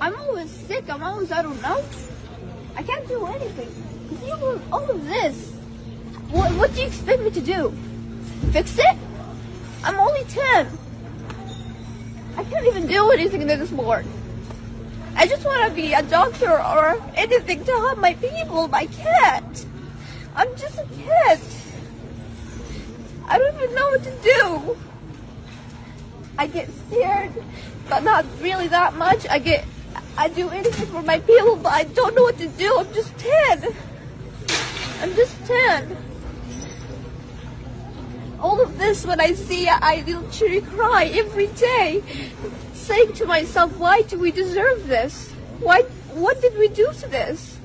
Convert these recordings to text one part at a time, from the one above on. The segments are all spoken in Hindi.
I'm always sick. I don't know. I can't do anything. You do all of this. What do you expect me to do? Fix it? I'm only 10. I can't even do anything anymore. I just want to be a doctor or anything to help my people, but I can't. I'm just a kid. I don't even know what to do. I get scared, but not really that much. I do anything for my people, but I don't know what to do. I'm just 10. I'm just 10. All of this, when I see it, I literally cry every day, saying to myself, why do we deserve this? What did we do to this?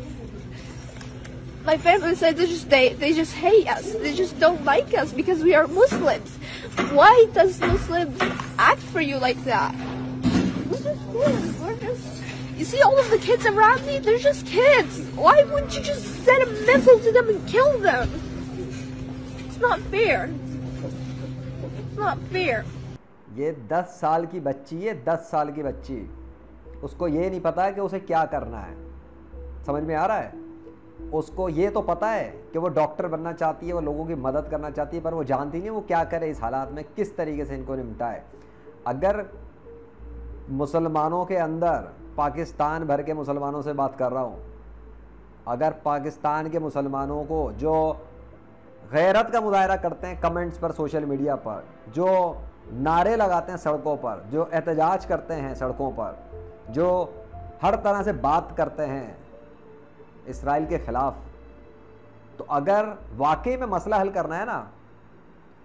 My family said they just hate us. They just don't like us because we are Muslims. Why does Muslims act for you like that? We're just kids. You see all of the kids around me? They're just kids. Why wouldn't you just send a missile to them and kill them? It's not fair. It's not fair. ये 10 साल की बच्ची है, 10 साल की बच्ची, उसको ये नहीं पता है कि उसे क्या करना है। समझ में आ रहा है? उसको ये तो पता है कि वो डॉक्टर बनना चाहती है, वो लोगों की मदद करना चाहती है, पर वो जानती नहीं वो क्या करे इस हालात में, किस तरीके से इनको निपटाए। अगर मुसलमानों के अंदर, पाकिस्तान भर के मुसलमानों से बात कर रहा हूँ, अगर पाकिस्तान के मुसलमानों को जो गैरत का मुजाहरा करते हैं कमेंट्स पर, सोशल मीडिया पर, जो नारे लगाते हैं सड़कों पर, जो एहतजाज करते हैं सड़कों पर, जो हर तरह से बात करते हैं इसराइल के ख़िलाफ़, तो अगर वाकई में मसला हल करना है ना,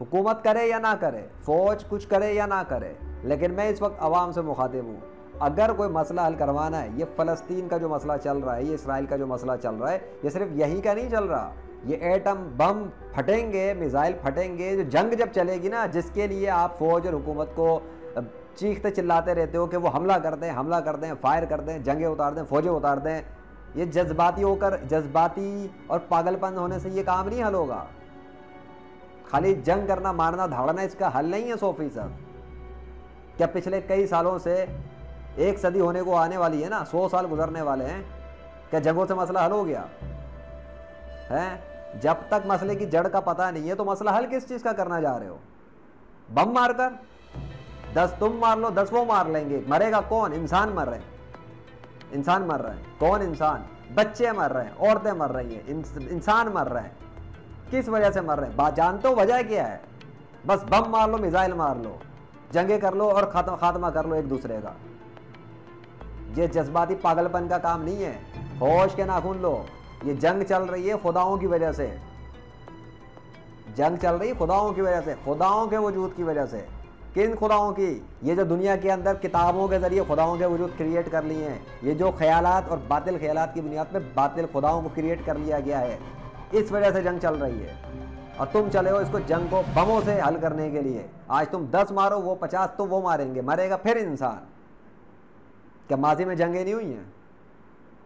हुकूमत करे या ना करे, फ़ौज कुछ करे या ना करे, लेकिन मैं इस वक्त आवाम से मुखातिब हूँ, अगर कोई मसला हल करवाना है, ये फ़लस्तीन का जो मसला चल रहा है, ये इसराइल का जो मसला चल रहा है, ये सिर्फ यहीं का नहीं चल रहा, ये एटम बम फटेंगे, मिसाइल फटेंगे, जो जंग जब चलेगी ना, जिसके लिए आप फ़ौज और हुकूमत को चीखते चिल्लाते रहते हो कि वो हमला कर दें, फायर कर दें, जंगें उतार दें, फ़ौजें उतार दें, ये जज्बाती और पागलपन होने से ये काम नहीं हल होगा। खाली जंग करना, मारना, धाड़ना इसका हल नहीं है 100%। क्या पिछले कई सालों से, 1 सदी होने को आने वाली है ना, 100 साल गुजरने वाले हैं, क्या जंगों से मसला हल हो गया है? जब तक मसले की जड़ का पता नहीं है तो मसला हल किस चीज़ का करना जा रहे हो? बम मारकर 10 तुम मार लो, 10 वो मार लेंगे, मरेगा कौन? इंसान मर रहे हैं, इंसान मर रहे हैं। कौन इंसान? बच्चे मर रहे हैं, औरतें मर रही हैं, इंसान मर रहे हैं। किस वजह से मर रहे हैं? जानते हो वजह क्या है? बस बम मार लो, मिसाइल मार लो, जंगे कर लो और खात्मा कर लो एक दूसरे का। ये जज्बाती पागलपन का काम नहीं है। होश के नाखून लो। ये जंग चल रही है खुदाओं की वजह से, जंग चल रही है खुदाओं की वजह से, खुदाओं के वजूद की वजह से। किन खुदाओं की? ये जो दुनिया के अंदर किताबों के जरिए खुदाओं के वजूद क्रिएट कर लिए हैं, ये जो ख्यालात और बातिल ख्यालात की बुनियाद पे बातिल खुदाओं को क्रिएट कर लिया गया है, इस वजह से जंग चल रही है। और तुम चले हो इसको, जंग को बमों से हल करने के लिए। आज तुम 10 मारो, वो 50 तो वो मारेंगे, मरेगा फिर इंसान। क्या माजी में जंगें नहीं हुई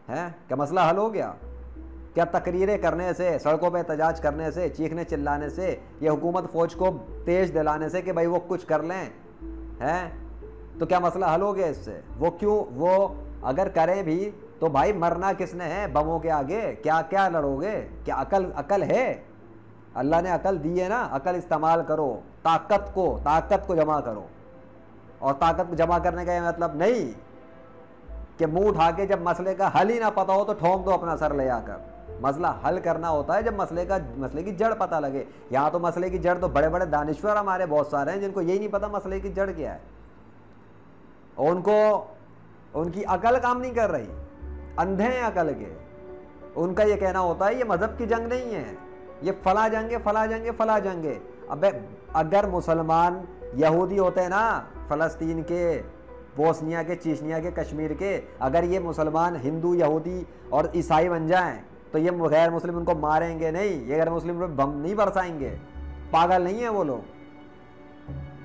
हैं? क्या मसला हल हो गया? क्या तकरीरें करने से, सड़कों पे एहतजाज करने से, चीखने चिल्लाने से, ये हुकूमत फ़ौज को तेज़ दिलाने से कि भाई वो कुछ कर लें, हैं, तो क्या मसला हल हो गया इससे? वो अगर करें भी तो भाई मरना किसने है बमों के आगे? क्या लड़ोगे? क्या अकल है? अल्लाह ने अकल दी है ना, अकल इस्तेमाल करो, ताकत को जमा करो। और ताकत को जमा करने का ये मतलब नहीं कि मुंह उठा के जब मसले का हल ही ना पता हो तो ठोंक दो अपना सर ले आकर। मसला हल करना होता है जब मसले की जड़ पता लगे। यहाँ तो मसले की जड़ तो बड़े बड़े दानिश्वर हमारे बहुत सारे हैं जिनको यही नहीं पता मसले की जड़ क्या है, उनकी अकल काम नहीं कर रही, अंधे हैं अकल के। उनका ये कहना होता है ये मजहब की जंग नहीं है, ये फला जंगे। अबे अगर मुसलमान यहूदी होते हैं ना, फलस्तीन के, बोस्निया के, चीचनिया के, कश्मीर के, अगर ये मुसलमान हिंदू, यहूदी और ईसाई बन जाएं तो ये गैर मुस्लिम उनको मारेंगे नहीं, ये गैर मुस्लिम पर बम नहीं बरसाएंगे। पागल नहीं है वो लोग,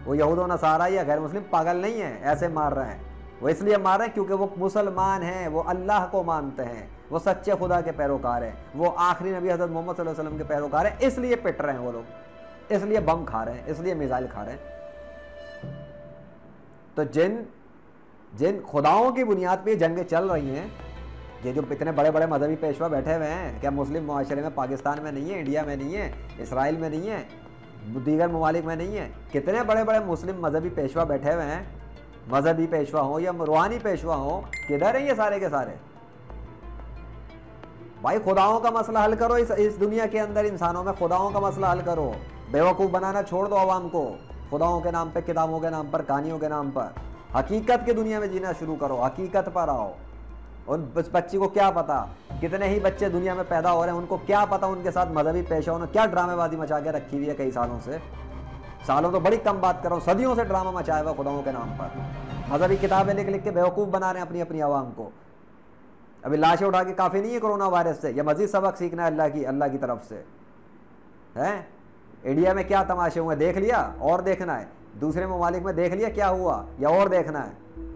वो यहूद और नसारा या गैर मुस्लिम पागल नहीं है, ऐसे मार रहे हैं। वो इसलिए मार रहे हैं क्योंकि वो मुसलमान हैं, वो अल्लाह को मानते हैं, वो सच्चे खुदा के पैरोकार हैं, वो आखिरी नबी हज़रत मोहम्मद सल्लल्लाहु अलैहि वसल्लम के पैरोकार हैं, इसलिए पिट रहे हैं वो लोग, इसलिए बम खा रहे हैं, इसलिए मिसाइल खा रहे हैं। तो जिन खुदाओं की बुनियाद पे जंगें चल रही हैं, ये जो इतने बड़े बड़े मजहबी पेशवा बैठे हुए हैं, क्या मुस्लिम मुआशरे में पाकिस्तान में नहीं है, इंडिया में नहीं है, इसराइल में नहीं है, दीगर ममालिक में नहीं है? कितने बड़े बड़े मुस्लिम मजहबी पेशवा बैठे हुए हैं, मजहबी पेशवा हो या रूहानी पेशवा हो, किधर है ये सारे के सारे? भाई खुदाओं का मसला हल करो, इस दुनिया के अंदर इंसानों में खुदाओं का मसला हल करो। बेवकूफ़ बनाना छोड़ दो आवाम को, खुदाओं के नाम पे, किताबों के नाम पर, कहानियों के नाम पर। हकीकत की दुनिया में जीना शुरू करो, हकीकत पर आओ। उन बच्ची को क्या पता, कितने ही बच्चे दुनिया में पैदा हो रहे हैं, उनको क्या पता उनके साथ मजहबी पेशाओं ने क्या ड्रामेबाजी मचा के रखी हुई है कई सालों से। सालों तो बड़ी कम बात कर रहा हूँ, सदियों से ड्रामा मचाया हुआ खुदाओं के नाम पर। मजहबी किताबें लिख लिख के बेवकूफ़ बना रहे हैं अपनी अपनी आवाम को। अभी लाशें उठा के काफ़ी नहीं है कोरोना वायरस से, या मजीद सबक सीखना है अल्लाह की तरफ से है। इंडिया में क्या तमाशे हुए देख लिया, और देखना है? दूसरे ममालिक में देख लिया क्या हुआ, या और देखना है?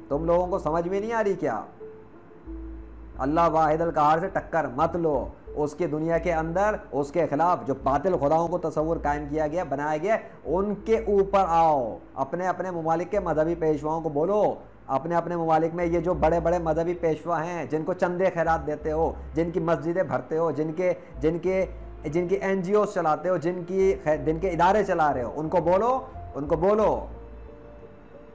तुम लोगों को समझ में नहीं आ रही क्या? अल्लाह वाहिद अल कहार से टक्कर मत लो। उसकी दुनिया के अंदर उसके खिलाफ जो बातिल खुदाओं को तस्वुर कायम किया गया, बनाया गया, उनके ऊपर आओ। अपने अपने ममालिक के मजहबी पेशवाओं को बोलो, अपने अपने ममालिक में ये जो बड़े बड़े मजहबी पेशवा हैं, जिनको चंदे खैरात देते हो, जिनकी मस्जिदें भरते हो, जिनकी NGO चलाते हो, जिनके इदारे चला रहे हो, उनको बोलो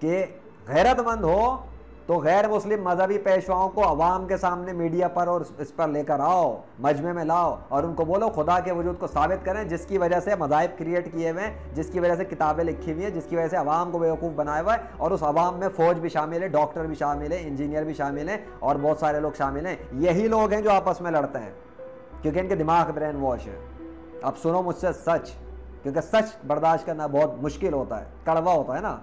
कि गैरतमंद हो तो गैर मुस्लिम मजहबी पेशवाओं को अवाम के सामने मीडिया पर और इस पर लेकर आओ, मजमे में लाओ, और उनको बोलो खुदा के वजूद को साबित करें, जिसकी वजह से मज़ाहिब क्रिएट किए हुए हैं, जिसकी वजह से किताबें लिखी हुई हैं, जिसकी वजह से अवाम को बेवकूफ़ बनाया हुआ है। और उस अवाम में फ़ौज भी शामिल है, डॉक्टर भी शामिल है, इंजीनियर भी शामिल हैं, और बहुत सारे लोग शामिल हैं। यही लोग हैं जो आपस में लड़ते हैं, क्योंकि इनके दिमाग ब्रेन वॉश है। अब सुनो मुझसे सच, क्योंकि सच बर्दाश्त करना बहुत मुश्किल होता है, कड़वा होता है ना।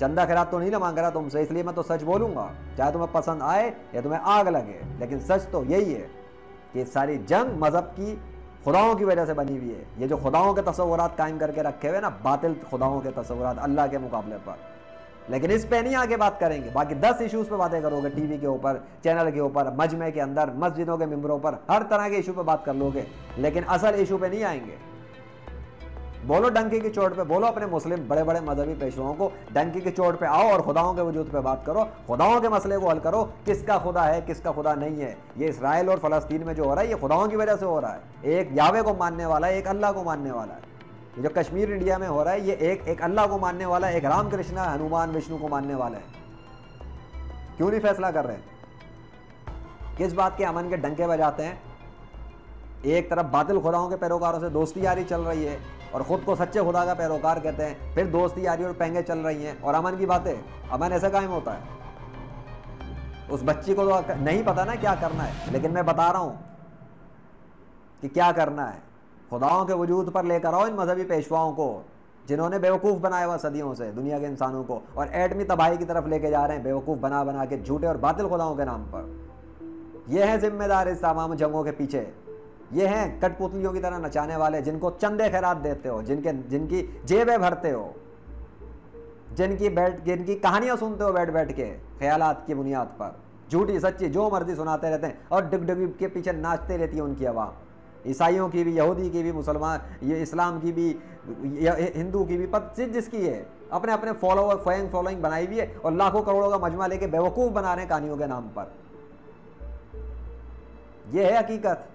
चंदा खैरात तो नहीं ना मांग रहा तुमसे, इसलिए मैं तो सच बोलूंगा, चाहे तुम्हें पसंद आए या तुम्हें आग लगे। लेकिन सच तो यही है कि सारी जंग मजहब की खुदाओं की वजह से बनी हुई है। ये जो खुदाओं के तस्वुरात कायम करके रखे हुए ना, बातिल खुदाओं के तस्वुरात अल्लाह के मुकाबले पर। लेकिन इस पे नहीं आगे बात करेंगे, बाकी 10 इशूज़ पे बातें करोगे, टीवी के ऊपर, चैनल के ऊपर, मजमे के अंदर, मस्जिदों के मिंबरों पर, हर तरह के इशू पे बात कर लोगे, लेकिन असल इशू पे नहीं आएंगे। बोलो डंकी की चोट पे, बोलो अपने मुस्लिम बड़े बड़े मजहबी पेशवाओं को, डंकी की चोट पे आओ और खुदाओं के वजूद पे बात करो, खुदाओं के मसले को हल करो। किसका खुदा है, किसका खुदा नहीं है? ये इसराइल और फ़लस्तीन में जो हो रहा है, ये खुदाओं की वजह से हो रहा है। एक यावे को मानने वाला है, एक अल्लाह को मानने वाला है। ये जो कश्मीर इंडिया में हो रहा है, ये एक अल्लाह को मानने वाला है, एक राम कृष्णा, हनुमान, विष्णु को मानने वाला है। क्यों नहीं फैसला कर रहे? किस बात के अमन के डंके बजाते हैं? एक तरफ बातिल खुदाओं के पैरोकारों से दोस्ती यारी चल रही है और ख़ुद को सच्चे खुदा का पैरोकार कहते हैं, फिर दोस्ती यारी और पेंगे चल रही हैं, और अमन की बातें। अमन ऐसे कायम होता है? उस बच्ची को तो नहीं पता ना क्या करना है, लेकिन मैं बता रहा हूँ कि क्या करना है। खुदाओं के वजूद पर लेकर आओ इन मजहबी पेशवाओं को, जिन्होंने बेवकूफ़ बनाया हुआ सदियों से दुनिया के इंसानों को, और एटमी तबाही की तरफ लेके जा रहे हैं बेवकूफ़ बना बना के, झूठे और बातिल खुदाओं के नाम पर। ये हैं जिम्मेदार इस तमाम जंगों के पीछे। ये हैं कठपुतलियों की तरह नचाने वाले, जिनको चंदे खैरात देते हो, जिनकी जेबें भरते हो, जिनकी कहानियां सुनते हो बैठ बैठ के ख्यालात की बुनियाद पर, झूठी सच्ची जो मर्जी सुनाते रहते हैं, और डिगडिगी के पीछे नाचते रहती है उनकी आवाम। ईसाइयों की भी, यहूदी की भी, मुसलमान, ये इस्लाम की भी, हिंदू की भी, जिसकी है अपने अपने फॉलोइंग बनाई हुई है, और लाखों करोड़ों का मजमा लेके बेवकूफ़ बना रहे हैं कहानियों के नाम पर। यह है हकीकत।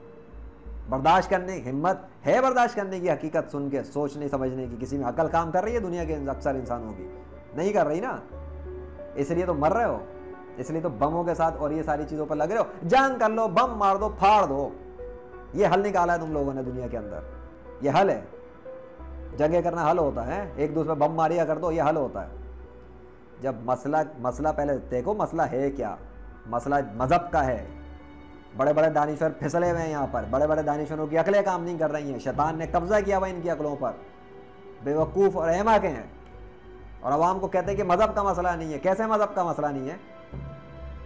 बर्दाश्त करने की हिम्मत है, बर्दाश्त करने की हकीकत सुन के, सोचने समझने की किसी में अकल काम कर रही है? दुनिया के अक्सर इंसानों की नहीं कर रही ना, इसलिए तो मर रहे हो, इसलिए तो बमों के साथ और ये सारी चीज़ों पर लग रहे हो। जंग कर लो, बम मार दो, फाड़ दो, ये हल निकाला है तुम लोगों ने दुनिया के अंदर। ये हल है, जंगे करना हल होता है, एक दूसरे पर बम मारिया कर दो, ये हल होता है। जब मसला पहले देखो, मसला है क्या? मसला मजहब का है। बड़े बड़े दानिश्वर फिसले हुए हैं यहाँ पर, बड़े बड़े दानिश्वरों की अकलें काम नहीं कर रही हैं, शैतान ने कब्जा किया हुआ इनकी अकलों पर, बेवकूफ़ और अहमा के हैं, और अवाम को कहते हैं कि मज़हब का मसला नहीं है। कैसे मज़हब का मसला नहीं है?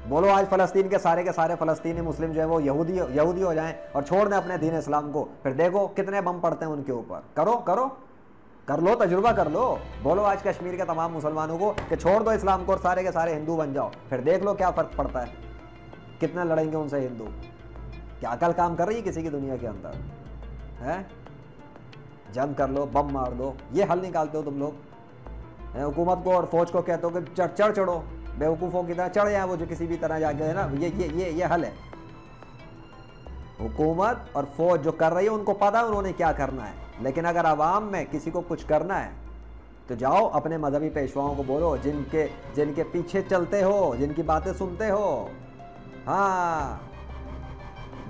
बोलो आज फ़लस्तीन के सारे फ़लस्तीनी मुस्लिम जो है वो यहूदी हो जाएं और छोड़ दें अपने दीन इस्लाम को, फिर देखो कितने बम पड़ते हैं उनके ऊपर। कर लो, तजुर्बा कर लो। बोलो आज कश्मीर के तमाम मुसलमानों को कि छोड़ दो इस्लाम को और सारे के सारे हिंदू बन जाओ, फिर देख लो क्या फ़र्क पड़ता है, कितना लड़ेंगे उनसे हिंदू। क्या अकल काम कर रही है किसी की दुनिया के अंदर है? जंग कर लो, बम मार दो, ये हल निकालते हो तुम लोग। हुकूमत को और फौज को कहते हो कि चढ़ो, बेवकूफ़ों की तरह चढ़ जाए वो, जो किसी भी तरह जाके है ना, ये हल है। हुकूमत और फौज जो कर रही है उनको पता है उन्होंने क्या करना है, लेकिन अगर आवाम में किसी को कुछ करना है तो जाओ अपने मजहबी पेशवाओं को बोलो, जिनके पीछे चलते हो, जिनकी बातें सुनते हो, हाँ,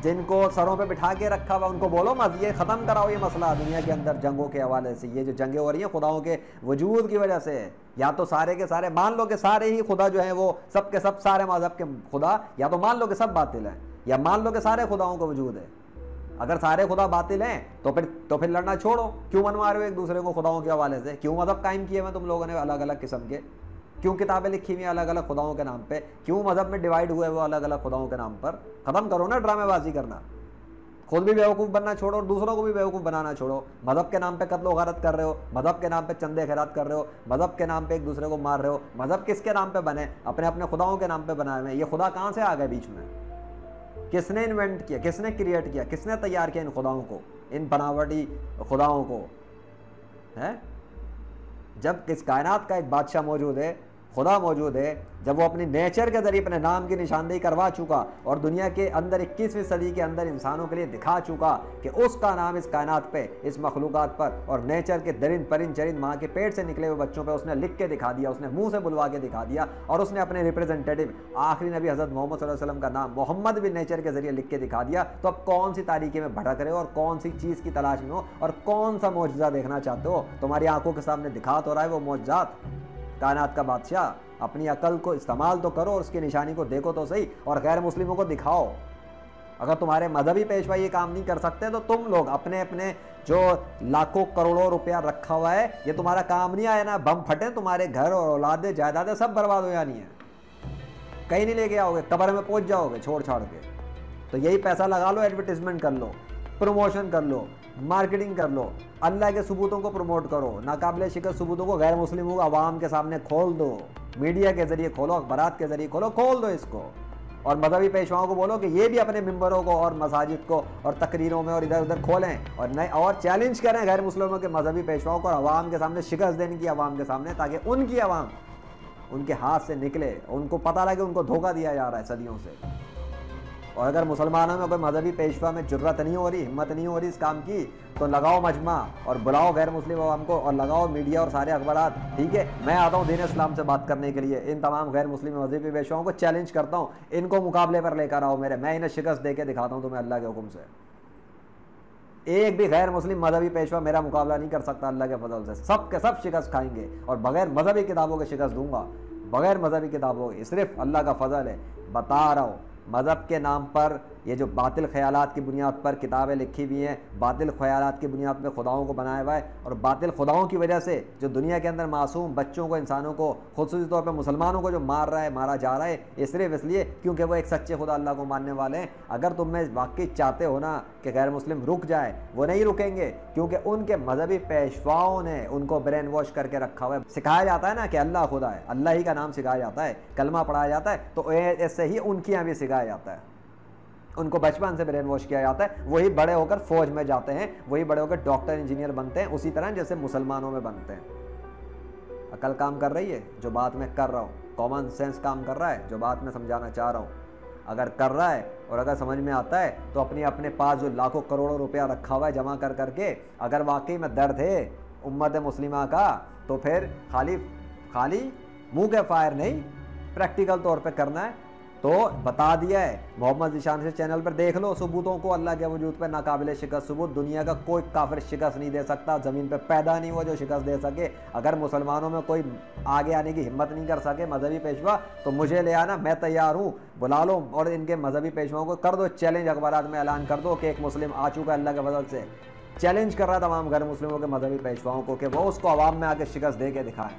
जिनको सरों पे बिठा के रखा हुआ, उनको बोलो मत ये ख़त्म कराओ ये मसला दुनिया के अंदर जंगों के हवाले से। ये जो जंगें हो रही हैं खुदाओं के वजूद की वजह से, या तो सारे के सारे मान लो कि सारे ही खुदा जो है वो सब के सब सारे मजहब के खुदा, या तो मान लो कि सब बातिल हैं, या मान लो कि सारे खुदाओं का वजूद है। अगर सारे खुदा बातिल हैं तो फिर लड़ना छोड़ो। क्यों मनवा रहे हो एक दूसरे को खुदाओं के हवाले से? क्यों मजहब कायम किए हुए तुम लोगों ने अलग अलग किस्म के? क्यों किताबें लिखी हुई अलग अलग खुदाओं के नाम पे? क्यों मजहब में डिवाइड हुए वो अलग अलग खुदाओं के नाम पर? खत्म करो ना ड्रामेबाजी करना। खुद भी बेवकूफ़ बनना छोड़ो और दूसरों को भी बेवकूफ़ बनाना छोड़ो। मजहब के नाम पे कत्ल गारत कर रहे हो, मजहब के नाम पे चंदे खैरात कर रहे हो, मजहब के नाम पे एक दूसरे को मार रहे हो। मजहब किसके नाम पे बने? अपने अपने खुदाओं के नाम पे बनाए हुए। ये खुदा कहाँ से आ गए बीच में? किसने इन्वेंट किया, किसने क्रिएट किया, किसने तैयार किया इन खुदाओं को, इन बनावटी खुदाओं को? है जब इस कायनात का एक बादशाह मौजूद है, खुदा मौजूद है, जब वो अपनी नेचर के जरिए अपने नाम की निशानदेही करवा चुका और दुनिया के अंदर 21वीं सदी के अंदर इंसानों के लिए दिखा चुका कि उसका नाम इस कायनात पे, इस मखलूक़ात पर और नेचर के दरिंद परिंद चरिंद माँ के पेट से निकले हुए बच्चों पे उसने लिख के दिखा दिया, उसने मुंह से बुलवा के दिखा दिया, और उसने अपने रिप्रेजेंटेटिव आखिरी नबी हज़रत मोहम्मद सल्लल्लाहु अलैहि वसल्लम का नाम मोहम्मद भी नेचर के जरिए लिख के दिखा दिया। तो अब कौन सी तारीकी में भटक रहे हो और कौन सी चीज़ की तलाश में हो और कौन सा मौजज़ा देखना चाहते हो? तुम्हारी आंखों के सामने दिखा तो रहा है वो मौजज़ात। कायनात का बादशाह, अपनी अकल को इस्तेमाल तो करो और उसकी निशानी को देखो तो सही, और गैर मुस्लिमों को दिखाओ। अगर तुम्हारे मजहबी पेशवा ये काम नहीं कर सकते तो तुम लोग अपने अपने जो लाखों करोड़ों रुपया रखा हुआ है, ये तुम्हारा काम नहीं आया ना, बम फटे तुम्हारे घर और औलादे जायदादें सब बर्बाद हो जानी है, कहीं नहीं लेके आओगे, कब्र में पहुंच जाओगे छोड़ छाड़ के। तो यही पैसा लगा लो, एडवर्टीजमेंट कर लो, प्रमोशन कर लो, मार्केटिंग कर लो, अल्लाह के सबूतों को प्रमोट करो, नाकाबिले शिकस्त सबूतों को गैर मुस्लिमों को आवाम के सामने खोल दो, मीडिया के जरिए खोलो, अखबारात के जरिए खोलो, खोल दो इसको। और मजहबी पेशवाओं को बोलो कि ये भी अपने मिंबरों को और मसाजिद को और तकरीरों में और इधर उधर खोलें और नए और चैलेंज करें गैर मुस्लिमों के मजहबी पेशवाओं को आवाम के सामने शिकस्त देने की, आवाम के सामने, ताकि उनकी आवाम उनके हाथ से निकले, उनको पता लगे उनको धोखा दिया जा रहा है सदियों से। और अगर मुसलमानों में कोई मजहबी पेशवा में जुर्रत नहीं हो रही, हिम्मत नहीं हो रही इस काम की, तो लगाओ मजमा और बुलाओ गैर मुस्लिम आवाम को और लगाओ मीडिया और सारे अखबारात। ठीक है, मैं आता हूँ दीन इस्लाम से बात करने के लिए, इन तमाम गैर मुस्लिम मजहबी पेशवाओं को चैलेंज करता हूँ, इनको मुकाबले पर लेकर आओ मेरे, मैं इन्हें शिकस्त दे के दिखाता हूँ तुम्हें अल्लाह के हुक्म से। एक भी गैर मुस्लिम मजहबी पेशवा मेरा मुकाबला नहीं कर सकता अल्लाह के फजल से, सब के सब शिकस्त खाएंगे और बगैर मजहबी किताबों के शिकस्त दूंगा, बगैर मजहबी किताबों के। सिर्फ अल्लाह का फजल है, बता रहा हूँ। मज़हब के नाम पर ये जो बातिल ख्यालात की बुनियाद पर किताबें लिखी हुई हैं, बातिल ख्यालात की बुनियाद पर खुदाओं को बनाया हुआ है, और बातिल खुदाओं की वजह से जो दुनिया के अंदर मासूम बच्चों को, इंसानों को, खुसूसी तौर पर मुसलमानों को जो मारा जा रहा है, ये सिर्फ इसलिए क्योंकि वो एक सच्चे खुदा अल्लाह को मानने वाले हैं। अगर तुम में वाकई चाहते हो ना कि गैर मुस्लिम रुक जाए, वो नहीं रुकेंगे, क्योंकि उनके मजहबी पेशवाओं ने उनको ब्रेन वॉश करके रखा हुआ है। सिखाया जाता है ना कि अल्लाह खुदा है, अल्लाह ही का नाम सिखाया जाता है, कलमा पढ़ाया जाता है, तो ऐसे ही उनके यहाँ भी सिखाया जाता है। उनको बचपन से ब्रेन वॉश किया जाता है, वही बड़े होकर फौज में जाते हैं, वही बड़े होकर डॉक्टर इंजीनियर बनते हैं, उसी तरह जैसे मुसलमानों में बनते हैं। अकल काम कर रही है जो बात मैं कर रहा हूँ, कॉमन सेंस काम कर रहा है जो बात मैं समझाना चाह रहा हूँ। अगर कर रहा है और अगर समझ में आता है तो अपने पास जो लाखों करोड़ों रुपया रखा हुआ है जमा कर करके, अगर वाकई में दर्द है उम्मत मुस्लिमा का, तो फिर खाली मुंह के फायर नहीं, प्रैक्टिकल तौर पे करना है। तो बता दिया है मोहम्मद ज़ीशान से चैनल पर, देख लो सबूतों को, अल्लाह के वजूद पर नाकाबिले शिकस्त सबूत। दुनिया का कोई काफिर शिकस्त नहीं दे सकता, ज़मीन पे पैदा नहीं हुआ जो शिकस्त दे सके। अगर मुसलमानों में कोई आगे आने की हिम्मत नहीं कर सके मजहबी पेशवा, तो मुझे ले आना, मैं तैयार हूँ, बुला लो और इनके मजहबी पेशवाओं को कर दो चैलेंज, अखबारात में ऐलान कर दो कि एक मुस्लिम आ चुका है अल्लाह के फजल से, चैलेंज कर रहा है तमाम गैर मुस्लिमों के मजहबी पेशवाओं को कि वो उसको आवाम में आके शिकस्त दे के दिखाएं,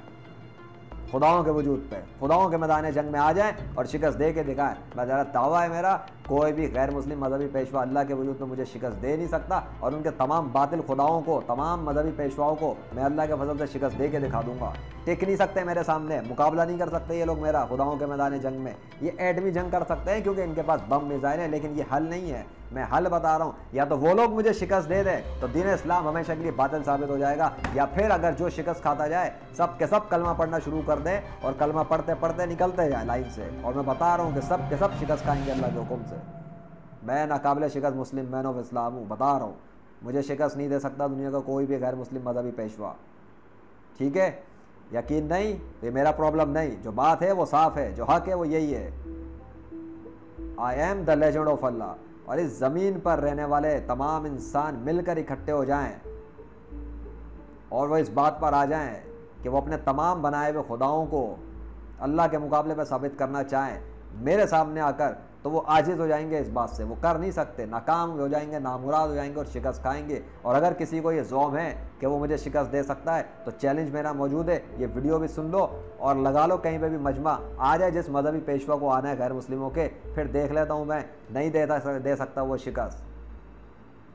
खुदाओं के वजूद पे, खुदाओं के मैदान जंग में आ जाएं और शिकस्त दे के दिखाएं। मैं ज़रा दावा है मेरा कोई भी गैर मुस्लिम मजहबी पेशवा अल्लाह के वजूद में मुझे शिकस्त दे नहीं सकता, और उनके तमाम बातिल खुदाओं को, तमाम मजहबी पेशवाओं को मैं अल्लाह के फजल से शिकस्त दे के दिखा दूंगा। टिक नहीं सकते मेरे सामने, मुकाबला नहीं कर सकते ये लोग मेरा खुदाओं के मैदान जंग में। ये एटमी जंग कर सकते हैं क्योंकि इनके पास बम मिसाइल है, लेकिन ये हल नहीं है। मैं हल बता रहा हूँ, या तो वो लोग मुझे शिकस्त दे दें तो दीन इस्लाम हमेशा के लिए बातिल साबित हो जाएगा, या फिर अगर जो शिकस्त खाता जाए सब के सब कलमा पढ़ना शुरू कर दें और कलमा पढ़ते पढ़ते निकलते जाए लाइन से। और मैं बता रहा हूँ कि सब के सब शिकस्त खाएंगे अल्लाह के हुक्म से। मैं नाकाबिल शिकस्त मुस्लिम मैन ऑफ इस्लाम हूँ, बता रहा हूँ। मुझे शिकस्त नहीं दे सकता दुनिया का कोई भी गैर मुस्लिम मजहबी पेशवा। ठीक है, यकीन नहीं, ये मेरा प्रॉब्लम नहीं। जो बात है वो साफ है, जो हक है वो यही है। I am the legend of अल्लाह। और इस ज़मीन पर रहने वाले तमाम इंसान मिलकर इकट्ठे हो जाएं और वो इस बात पर आ जाएं कि वो अपने तमाम बनाए हुए खुदाओं को अल्लाह के मुकाबले में साबित करना चाहें मेरे सामने आकर, तो वो आजिज़ हो जाएंगे इस बात से। वो कर नहीं सकते, नाकाम हो जाएंगे, नामुराद हो जाएंगे और शिकस्त खाएंगे। और अगर किसी को ये ज़ौम है कि वो मुझे शिकस्त दे सकता है तो चैलेंज मेरा मौजूद है। ये वीडियो भी सुन लो और लगा लो कहीं पे भी मजमा आ जाए जिस मजहबी पेशवा को आना है गैर मुस्लिमों के, फिर देख लेता हूँ मैं नहीं दे सकता वो शिकस्त।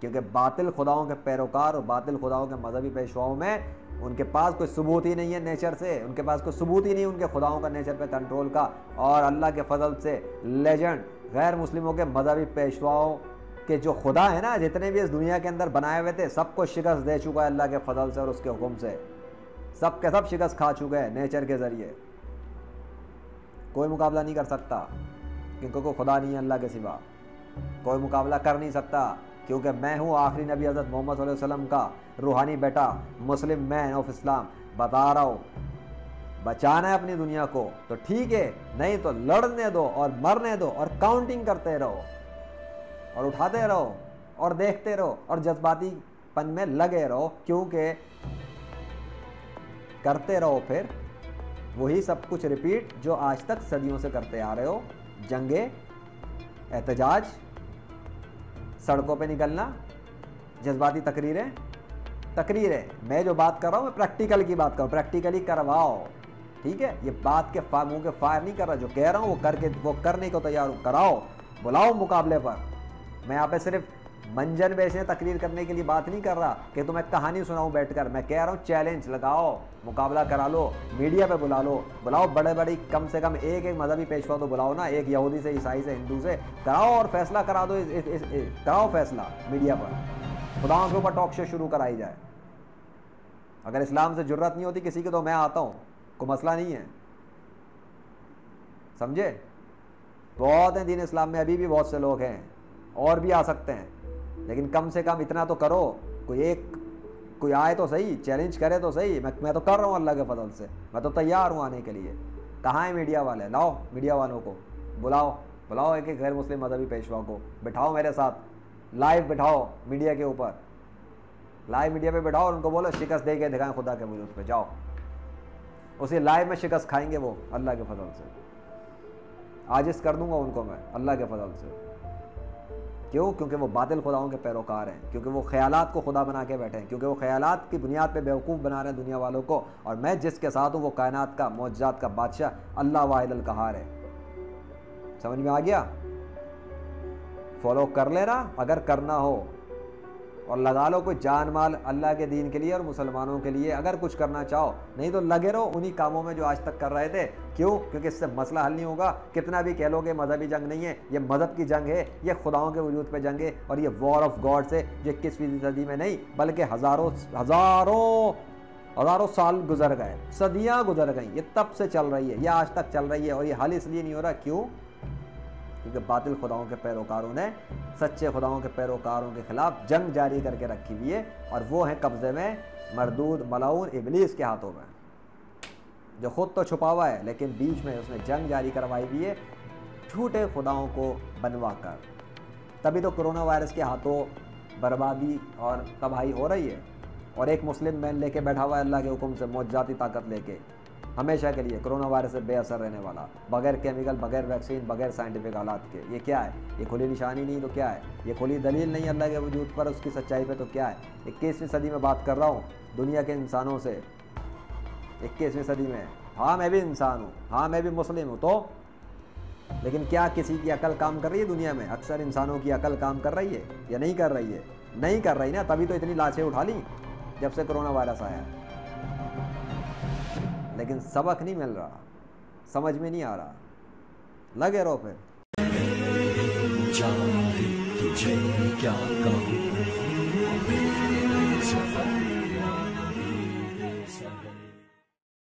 क्योंकि बातिल खुदाओं के पैरोकार और बातिल खुदाओं के मजहबी पेशवाओं में उनके पास कोई सबूत ही नहीं है नेचर से, उनके पास कोई सबूत ही नहीं उनके खुदाओं का नेचर पे कंट्रोल का। और अल्लाह के फजल से लेजेंड गैर मुस्लिमों के मजहबी पेशवाओं के जो खुदा है ना, जितने भी इस दुनिया के अंदर बनाए हुए थे, सबको शिकस्त दे चुका है अल्लाह के फजल से और उसके हुक्म से। सब के सब शिकस्त खा चुके हैं नेचर के ज़रिए। कोई मुकाबला नहीं कर सकता क्योंकि कोई खुदा नहीं है अल्लाह के सिवा। कोई मुकाबला कर नहीं सकता क्योंकि मैं हूँ आखिरी नबी हज़रत मोहम्मद सल्लल्लाहु अलैहि वसल्लम का रूहानी बेटा, मुस्लिम मैन ऑफ इस्लाम। बता रहा हूँ, बचाना है अपनी दुनिया को तो ठीक है, नहीं तो लड़ने दो और मरने दो और काउंटिंग करते रहो और उठाते रहो और देखते रहो और जज्बातीपन में लगे रहो, क्योंकि करते रहो फिर वही सब कुछ रिपीट जो आज तक सदियों से करते आ रहे हो। जंगे, एहतजाज, सड़कों पे निकलना, जज्बाती तकरीरें। मैं जो बात कर रहा हूँ मैं प्रैक्टिकल की बात कर रहा हूँ, प्रैक्टिकली करवाओ। ठीक है, ये बात के मुंह के फायर नहीं कर रहा, जो कह रहा हूँ वो करने को तैयार हूँ। कराओ, बुलाओ मुकाबले पर। मैं यहाँ पे सिर्फ मंजन बेचने तकरीर करने के लिए बात नहीं कर रहा कि तुम्हें कहानी सुनाऊं बैठकर। मैं कह रहा हूँ चैलेंज लगाओ, मुकाबला करा लो, मीडिया पे बुलाओ बड़े बड़ी, कम से कम एक मजहबी पेशवा तो बुलाओ ना, एक यहूदी से, ईसाई से, हिंदू से कराओ और फैसला करा दो। कराओ फैसला मीडिया पर, खुदाओं के ऊपर टॉक शो शुरू कराई जाए। अगर इस्लाम से जुर्रत नहीं होती किसी की तो मैं आता हूँ, कोई मसला नहीं है, समझे। बहुत हैं दीन इस्लाम में, अभी भी बहुत से लोग हैं और भी आ सकते हैं, लेकिन कम से कम इतना तो करो, कोई आए तो सही, चैलेंज करे तो सही। मैं तो कर रहा हूँ अल्लाह के फजल से, मैं तो तैयार हूँ आने के लिए। कहाँ है मीडिया वाले? लाओ मीडिया वालों को, बुलाओ एक गैर मुस्लिम मजहबी पेशवा को, बिठाओ मेरे साथ, लाइव बिठाओ मीडिया के ऊपर, लाइव मीडिया पे बिठाओ और उनको बोलो शिकस्त दे के दिखाएं खुदा के वजूद पे। जाओ, उसी लाइव में शिकस्त खाएंगे वो अल्लाह के फजल से। आजिज़ कर दूंगा उनको मैं अल्लाह के फजल से। क्यों? क्योंकि वो बातिल खुदाओं के पैरोकार हैं, क्योंकि वो ख्यालात को खुदा बना के बैठे हैं, क्योंकि वो ख्यालात की बुनियाद पे बेवकूफ़ बना रहे हैं दुनिया वालों को। और मैं जिसके साथ हूँ वो कायनात का, मौजूदात का बादशाह अल्लाह वाहिद अल कहार है। समझ में आ गया? फॉलो कर लेना अगर करना हो, और लगा लो कोई जान माल अल्लाह के दीन के लिए और मुसलमानों के लिए अगर कुछ करना चाहो। नहीं तो लगे रहो उन्हीं कामों में जो आज तक कर रहे थे। क्यों? क्योंकि इससे मसला हल नहीं होगा। कितना भी कह लोगे मजहबी जंग नहीं है, ये मज़हब की जंग है, ये खुदाओं के वजूद पे जंग है, और ये वॉर ऑफ गॉड्स है जो 21वीं सदी में नहीं बल्कि हज़ारों साल गुजर गए, सदियाँ गुजर गई, ये तब से चल रही है, ये आज तक चल रही है। और ये हल इसलिए नहीं हो रहा, क्यों? क्योंकि बातिल खुदाओं के पैरोकारों ने सच्चे खुदाओं के पैरोकारों के खिलाफ जंग जारी करके रखी हुई है, और वो है कब्जे में मरदूद मलाउन इबलीस के हाथों में, जो खुद तो छुपा हुआ है लेकिन बीच में उसने जंग जारी करवाई हुई है झूठे खुदाओं को बनवा कर। तभी तो कोरोना वायरस के हाथों बर्बादी और तबाही हो रही है। और एक मुस्लिम मैन लेके बैठा हुआ है अल्लाह के हुक्म से, मौजूदाती ताकत लेके, हमेशा के लिए कोरोना वायरस से बेअसर रहने वाला, बगैर केमिकल, बगैर वैक्सीन, बगैर साइंटिफिक हालात के। ये क्या है? ये खुली निशानी नहीं तो क्या है? ये खुली दलील नहीं अल्लाह के वजूद पर, उसकी सच्चाई पे तो क्या है? 21वीं सदी में बात कर रहा हूँ दुनिया के इंसानों से, 21वीं सदी में। हाँ मैं भी इंसान हूँ, हाँ मैं भी मुस्लिम हूँ, तो लेकिन क्या किसी की अकल काम कर रही है दुनिया में? अक्सर इंसानों की अकल काम कर रही है या नहीं कर रही है? नहीं कर रही ना, तभी तो इतनी लाशें उठा ली जब से कोरोना वायरस आया। लेकिन सबक नहीं मिल रहा, समझ में नहीं आ रहा। लगे रहो फिर। तुझे क्या कहूँ